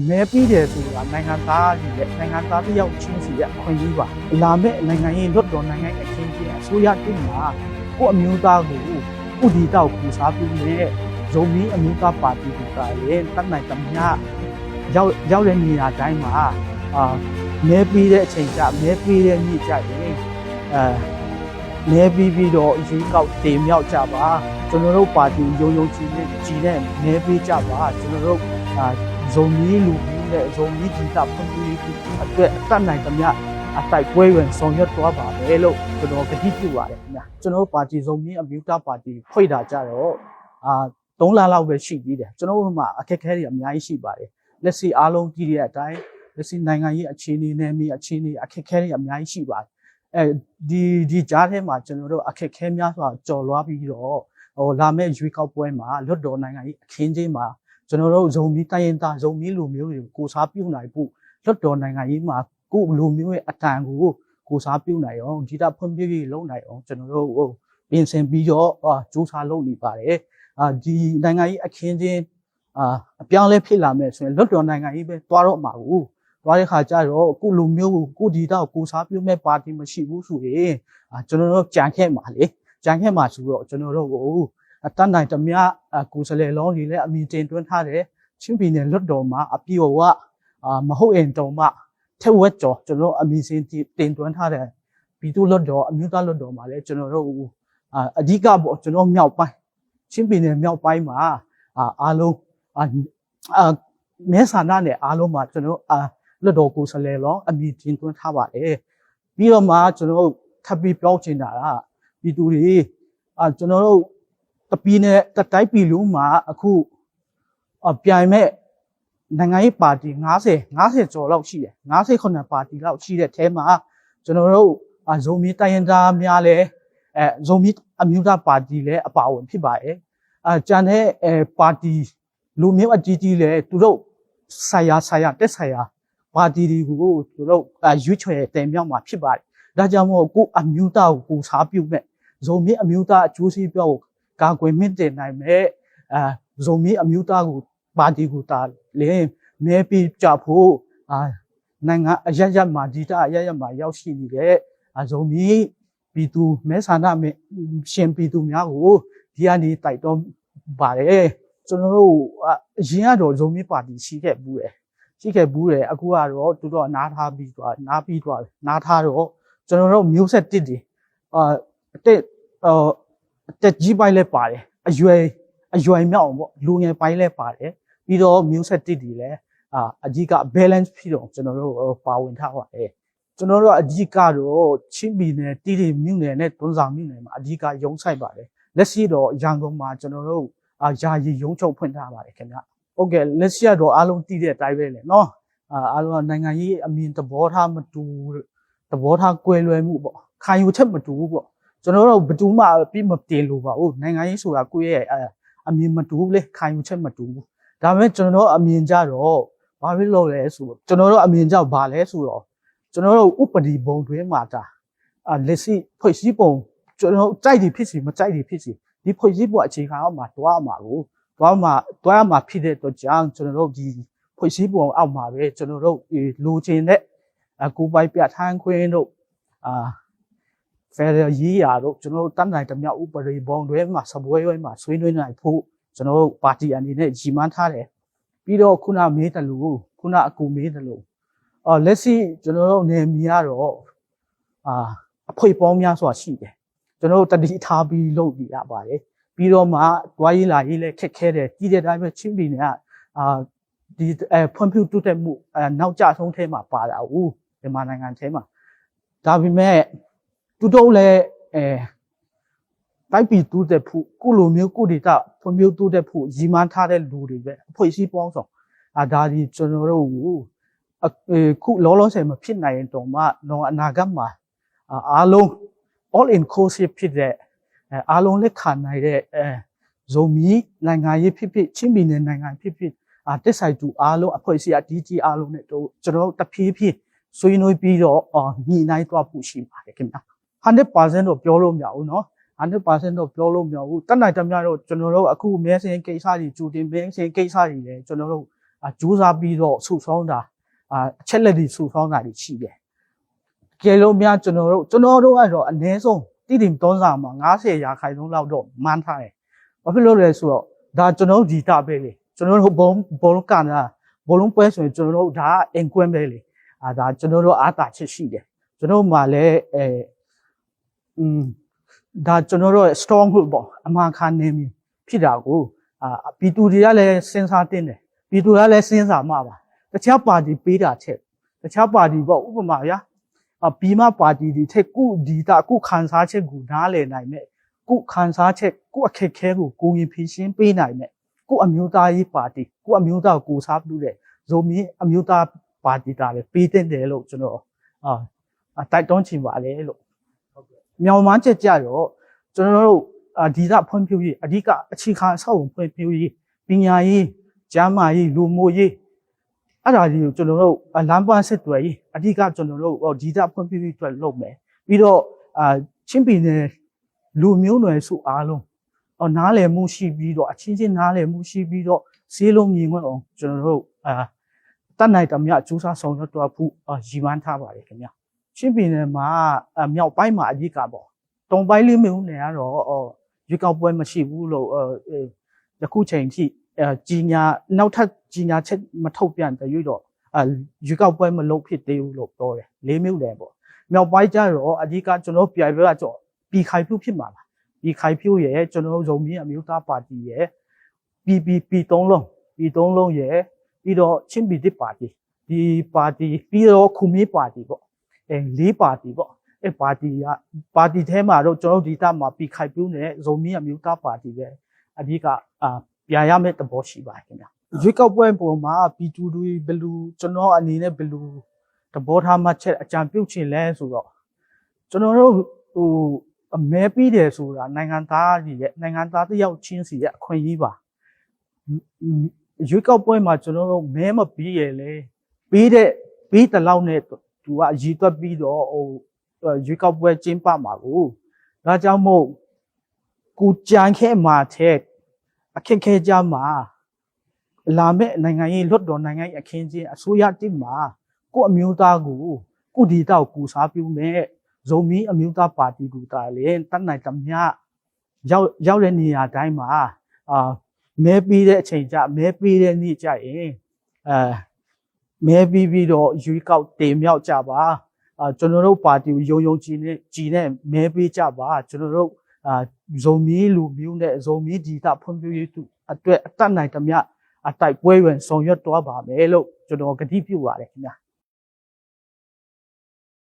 မဲပြီးတယ်ဆိုတာနိုင်ငံသားကြီးရဲ့နိုင်ငံသားတယောက်ချင်းစီရဲ့အခွင့်အရေးပါလာမဲ့နိုင်ငံရေးလွတ်တော်နိုင်ငံအခင်းကြီးအစိုးရတင်မှာကိုအမျိုးသားကိုဥတီတောက်ပူစားပြီးနဲ့ဇုံမီအမျိုးသားပါတီကလည်းတတ်နိုင်သမျှရောက်တဲ့နေရာတိုင်းမှာမဲပြီးတဲ့အချိန်ကျမဲပြီးတဲ့နေ့ကျရင်မဲပြီးတော့ရေကောက်တင်မြောက်ကြပါကျွန်တော်တို့ပါတီရုံကြည်နဲ့မဲပြီးကြပါကျွန်တော်တို့ဇုံမီလူမျိုးနဲ့ဇုံမီဂီတဖွံ့ဖြိုးရေးအတွက်တတ်နိုင်သမျှအတိုက်ပွဲဝင်ဆောင်ရွက်သွားပါမယ်လို့ကျွန်တော်ကတိပြုပါတယ်ခင်ဗျာကျွန်တော်ပါတီဇုံမီအမျိုးသားပါတီဖွဲ့တာကြတော့3လလောက်ပဲရှိသေးတယ်ကျွန်တော်တို့မှာအခက်အခဲတွေအများကြီးရှိပါတယ်လက်ရှိအားလုံးကြည့်တဲ့အတိုင်းလက်ရှိနိုင်ငံရေးအခြေအနေနဲ့မြေအခြေအနေအခက်အခဲတွေအများကြီးရှိပါတယ်ဒီကြားထဲမှာကျွန်တော်တို့အခက်အခဲများစွာကြော်လွှားပြီးတော့လာမယ့်ရွေးကောက်ပွဲမှာလွတ်တော်နိုင်ငံရေးအခင်းချင်းမှာကျွန်တော်တို့ဇုံမီတိုင်းရင်သားဇုံမီလူမျိုးတွေကိုစားပြုတ်နိုင်ဖို့လွတ်တော်နိုင်ငံရေးမှာကိုလူမျိုးရဲ့အတန်ကိုစားပြုတ်နိုင်အောင်ဒီတာဖွံ့ဖြိုးရေးလုပ်နိုင်အောင်ကျွန်တော်တို့ပြင်ဆင်ပြီးတော့စူးစမ်းလုပ်နေပါတယ်ဒီနိုင်ငံရေးအခင်းချင်းအပြောင်းလဲဖြစ်လာမယ်ဆိုရင်လွတ်တော်နိုင်ငံရေးပဲတွားတော့မှာကိုတွားတဲ့ခါကျတော့ကိုလူမျိုးကိုဒီတော့ကိုစားပြုတ်မဲ့ပါတီမရှိဘူးဆိုရင်ကျွန်တော်တို့ကြံခဲ့မှာလေကြံခဲ့မှာဆိုတော့ကျွန်တော်တို့ကိုအတန်းနိုင်တမျှကိုယ်စလဲလုံးကြီးလည်းအမြင်တင်သွင်းထားတယ်ချင်းပြည်နယ်လွတ်တော်မှာအပြည့်အဝမဟုတ်ရင်တောင်မှထက်ဝက်ကျော်ကျွန်တော်အမြင်စင်တင်သွင်းထားတယ်ပြည်သူ့လွတ်တော်အမျိုးသားလွတ်တော်မှာလည်းကျွန်တော်တို့အဓိကပေါ့ကျွန်တော်မြောက်ပိုင်းချင်းပြည်နယ်မြောက်ပိုင်းမှာအားလုံးမဲဆန္ဒနဲ့အားလုံးမှာကျွန်တော်လွတ်တော်ကိုယ်စလဲလုံးအမြင်တင်သွင်းထားပါတယ်ပြီးတော့မှကျွန်တော်ထပ်ပြီးပြောချင်တာကပြည်သူတွေကျွန်တော်တို့တပီးနဲ့တတိုက်ပြည်လုံးမှာအခုပြိုင်မဲ့နိုင်ငံရေးပါတီ50ကျော်လောက်ရှိတယ်58ပါတီလောက်ရှိတဲ့အဲမှာကျွန်တော်တို့ဇုံမီတိုင်းရင်းသားများလည်းဇုံမီအမျိုးသားပါတီလည်းအပါအဝင်ဖြစ်ပါတယ်ကျန်တဲ့ပါတီလူမျိုးအကြီးကြီးလည်းသူတို့ဆိုင်ရာတက်ဆိုင်ရာပါတီတွေကိုသူတို့ရွေးချယ်တင်မြောက်မှာဖြစ်ပါတယ်ဒါကြောင့်မို့ကိုအမျိုးသားကိုစားပြုတ်မဲ့ဇုံမီအမျိုးသားအကျိုးစီးပွားကိုကာကွယ်မြင့်တင်နိုင်မဲ့ဇုံမီအမျိုးသားကိုပါတီကိုတာလေမဲပြီးကြဖို့နိုင်ငံအရရမှာဒီတာအရရမှာရောက်ရှိနေတဲ့ဇုံမီပြည်သူမဲဆန္ဒမဲရှင်ပြည်သူများကိုဒီကနေတိုက်တွန်းပါတယ်ကျွန်တော်တို့အရင်ကတော့ဇုံမီပါတီရှိခဲ့ဘူးတယ်အခုကတော့သူတို့နားထားပြီးသွားနားထားတော့ကျွန်တော်တို့မျိုးဆက်တစ်တွေတက်ကြီးပိုင်းလဲပါတယ်အရွယ်မြောက်ပေါ့လူငယ်ပိုင်းလဲပါတယ်ပြီးတော့မျိုးဆက်တစ်တွေလဲအကြီးက balance ဖြစ်တော့ကျွန်တော်တို့ပါဝင်ထားပါတယ်ကျွန်တော်တို့အကြီးကတော့ချင်းပြည်နယ်တီးတီမြို့နယ်နဲ့တွန်းဆောင်မြို့နယ်မှာအကြီးကရုံးဆိုင်ပါတယ်လက်ရှိတော့ရန်ကုန်မှာကျွန်တော်တို့ယာယီရုံးချုပ်ဖွင့်ထားပါတယ်ခင်ဗျဟုတ်ကဲ့လက်ရှိကတော့အားလုံးတည်တဲ့အတိုင်းပဲလေနော်အားလုံးနိုင်ငံရေးအမြင်သဘောထားမတူသဘောထားကွဲလွဲမှုပေါ့ခံယူချက်မတူဘူးပေါ့ကျွန်တော်တို့ဘယ်သူမှပြီးမတင်လို့ပါဘူးနိုင်ငံရေးဆိုတာကိုယ့်ရဲ့အမြင်မတူဘူးလေခံယူချက်မတူဘူးဒါပေမဲ့ကျွန်တော်တို့အမြင်ကြတော့ဘာဖြစ်လို့လဲဆိုတော့ကျွန်တော်တို့အမြင်ကြောက်ဘာလဲဆိုတော့ကျွန်တော်တို့ဥပဒေဘုံတွင်မှာဒါလက်ရှိဖွဲ့စည်းပုံကျွန်တော်ကြိုက်တယ်ဖြစ်စီမကြိုက်တယ်ဖြစ်စီဒီဖွဲ့စည်းပုံအခြေခံအောက်မှာတွားမှာဖြစ်တဲ့အတွက်ကြောင့်ကျွန်တော်တို့ဒီဖွဲ့စည်းပုံအောက်မှာပဲကျွန်တော်တို့လိုချင်တဲ့ကိုယ်ပိုင်ပြဋ္ဌာန်းခွင့်တို့Federal ရေးရာတို့ကျွန်တော်တို့တတ်နိုင်တဲ့မြောက်ဥပဒေဘုံတွေမှာစပွဲဝဲမှာဆွေးနွေးနိုင်ဖို့ကျွန်တော်တို့ပါတီအနေနဲ့ကြီးမားထားတယ်ပြီးတော့ခုနမေးတယ်လို့ခုနအကူမေးတယ်လို့လက်ရှိကျွန်တော်တို့နေမြေကတော့အဖွေပေါင်းများစွာရှိတယ်ကျွန်တော်တို့တတိထားပြီးလုပ်ပြရပါတယ်ပြီးတော့မှတွားရေးလာရေးလည်းခက်ခဲတယ်ကြီးတဲ့တိုင်းပဲချင်းပြည်နယ်ကဒီဖွံ့ဖြိုးတိုးတက်မှုနောက်ကျဆုံးထဲမှာပါတာဦးမြန်မာနိုင်ငံထဲမှာဒါပေမဲ့သူတို့လည်းတိုက်ပြည်တိုးတက်ဖို့ကိုလိုမျိုးကိုဒေတာဖွံ့ဖြိုးတိုးတက်ဖို့ရည်မှန်းထားတဲ့လူတွေပဲအဖွဲ့အစည်းပေါင်းဆောင်ဒါဒီကျွန်တော်တို့ခုလောလောဆယ်မဖြစ်နိုင်ရင်တော့မှတော့အနာဂတ်မှာအားလုံး all inclusive ဖြစ်တဲ့အားလုံးလက်ခံနိုင်တဲ့ဇုံမီနိုင်ငံရေးဖြစ်ချင်းပြည်နယ်နိုင်ငံဖြစ်တက်ဆိုင်သူအားလုံးအဖွဲ့အစည်းအကြီးကြီးအားလုံးနဲ့တို့ကျွန်တော်တို့တဖြည်းဖြည်းဆွေးနွေးပြီးတော့ညှိနှိုင်းသွားဖို့ရှိပါတယ်ခင်ဗျာ100% တော့ပြောလို့မရဘူးเนาะ100% တော့ပြောလို့မရဘူးတက်နိုင်တမျှတော့ကျွန်တော်တို့အခုမဲစင်းကိစ္စတွေကြိုတင်မဲစင်းကိစ္စတွေလည်းကျွန်တော်တို့ ကြိုးစားပြီးတော့စုဆောင်းတာအချက်လက်တွေစုဆောင်းတာတွေရှိတယ်ကဲလို့များကျွန်တော်တို့ကတော့အနည်းဆုံးတိတိသုံးစာမှာ90%လောက်တော့မှန်းထားတယ်ဘာဖြစ်လို့လဲဆိုတော့ဒါကျွန်တော်ဒီတာပဲလေကျွန်တော်တို့ဘောလုံးကန်တာဘောလုံးပွဲဆိုရင်ကျွန်တော်တို့ဒါအင်ကွင်းပဲလေဒါကျွန်တော်တို့အားတာချက်ရှိတယ်ကျွန်တော်မှလည်းဒါကျွန်တော်တို့ strong group ပေါ့အမှန်ခံနေပြီဖြစ်တာကိုပြည်သူတွေကလည်းစဉ်းစားတင်တယ်ပြည်သူကလည်းစဉ်းစားမှာပါတခြားပါတီပေးတာချက်တခြားပါတီပေါ့ဥပမာဗျာပြီးမှပါတီတွေထက်ကုဒီတာကုခန်းစားချက်ကိုနားလည်နိုင်မဲ့ကုခန်းစားချက်ကုအခက်ခဲကိုကိုရင်ဖြည့်ရှင်းပေးနိုင်မဲ့ကုအမျိုးသားရေးပါတီကုအမျိုးသားကိုစားပြုတဲ့ဇုံမင်းအမျိုးသားပါတီတာလည်းပေးတဲ့တယ်လို့ကျွန်တော်တိုက်တွန်းချင်ပါလေလို့မြောင်မန်းချက်ကြတော့ကျွန်တော်တို့ဒီကဖွံ့ဖြိုးရေးအဓိကအခြေခံအဆောက်အုံဖွံ့ဖြိုးရေးပညာရေးကျန်းမာရေးလူမှုရေးအဲ့ဒါကြီးကိုကျွန်တော်တို့လမ်းပန်းဆက်သွယ်ရေးအဓိကကျွန်တော်တို့ဒီကဖွံ့ဖြိုးရေးအတွက်လုပ်မယ်ပြီးတော့ချင်းပြည်နယ်လူမျိုးနွယ်စုအားလုံးနားလည်မှုရှိပြီးတော့အချင်းချင်းနားလည်မှုရှိပြီးတော့ဈေးလုံးမြင်ခွင့်အောင်ကျွန်တော်တို့တတ်နိုင်တမျှကြိုးစားဆောင်ရွက်တော့ဖို့ရည်မှန်းထားပါတယ်ခင်ဗျာချင်းပြည်နယ်မှာမြောက်ပိုင်းမှာအဓိကပေါ့တုံပိုင်းလေးမျိုးနယ်ကတော့ရွေးကောက်ပွဲမရှိဘူးလို့ယခုချိန်ထိကြီးညာနောက်ထပ်ကြီးညာချက်မထုတ်ပြန်တဲ့ရွေးတော့ရွေးကောက်ပွဲမလုပ်ဖြစ်သေးဘူးလို့ပြောတယ်၄မျိုးတယ်ပေါ့မြောက်ပိုင်းကျတော့အဓိကကျွန်တော်ပြိုင်ပွဲကပြည်ခိုင်ပြုဖြစ်မှာပါပြည်ခိုင်ပြုရဲ့ကျွန်တော်ဇုံမင်းအမျိုးသားပါတီရဲ့ပြည်သုံးလုံးရဲ့ပြီးတော့ချင်းပြည်တစ်ပါတီဒီပါတီပြီးတော့ခုမေးပါတီပေါ့၄ပါတီပေါ့ပါတီထဲမှာတော့ကျွန်တော်ဒီတာမှာပြည်ခိုင်ပြုနဲ့ဇုံမင်းအမျိုးသားပါတီပဲအဓိကပြရမယ့်သဘောရှိပါတယ်ခင်ဗျာရွေးကောက်ပွဲပုံမှာပြည်သူတွေဘယ်လိုကျွန်တော်အနေနဲ့ဘယ်လိုသဘောထားမှချက်အကြံပြုချင်လဲဆိုတော့ကျွန်တော်တို့အမဲပြီးတယ်ဆိုတာနိုင်ငံသားကြီးရဲ့နိုင်ငံသားတယောက်ချင်းစီရဲ့အခွင့်အရေးပါရွေးကောက်ပွဲမှာကျွန်တော်တို့မဲမပြီးရလေပြီးတလောက်နဲ့သူကရည်သွက်ပြီးတော့ရွေးကောက်ပွဲကျင်းပမှာကိုဒါကြောင့်မို့ကိုကြံခဲ့မှာတဲ့အခက်ခဲကြမှာလာမဲ့နိုင်ငံရေးလွတ်တော်နိုင်ငံရေးအခင်းချင်းအစိုးရတစ်မှာကိုအမျိုးသားကိုကုဒီတောက်ကူစားပြုမဲ့ဇုံမီအမျိုးသားပါတီကူတာလေတတ်နိုင်တမျှရောက်တဲ့နေရာတိုင်းမှာမဲပြီးတဲ့အချိန်ကျမဲပြီးတဲ့နေ့ကျရင်မဲပြီးတော့ရွေးကောက်တင်မြောက်ကြပါကျွန်တော်တို့ပါတီကိုယုံကြည်နဲ့မဲပေးကြပါကျွန်တော်တို့ဇုံမီလူမျိုးနဲ့ဇုံမီဒီတာဖွံ့ဖြိုးရေးအတွက်အတတ်နိုင်တမျှအတိုက်ပွဲဝင်ဆောင်ရွက်သွားပါမယ်လို့ကျွန်တော်ကတိပြုပါတယ်ခင်ဗျာ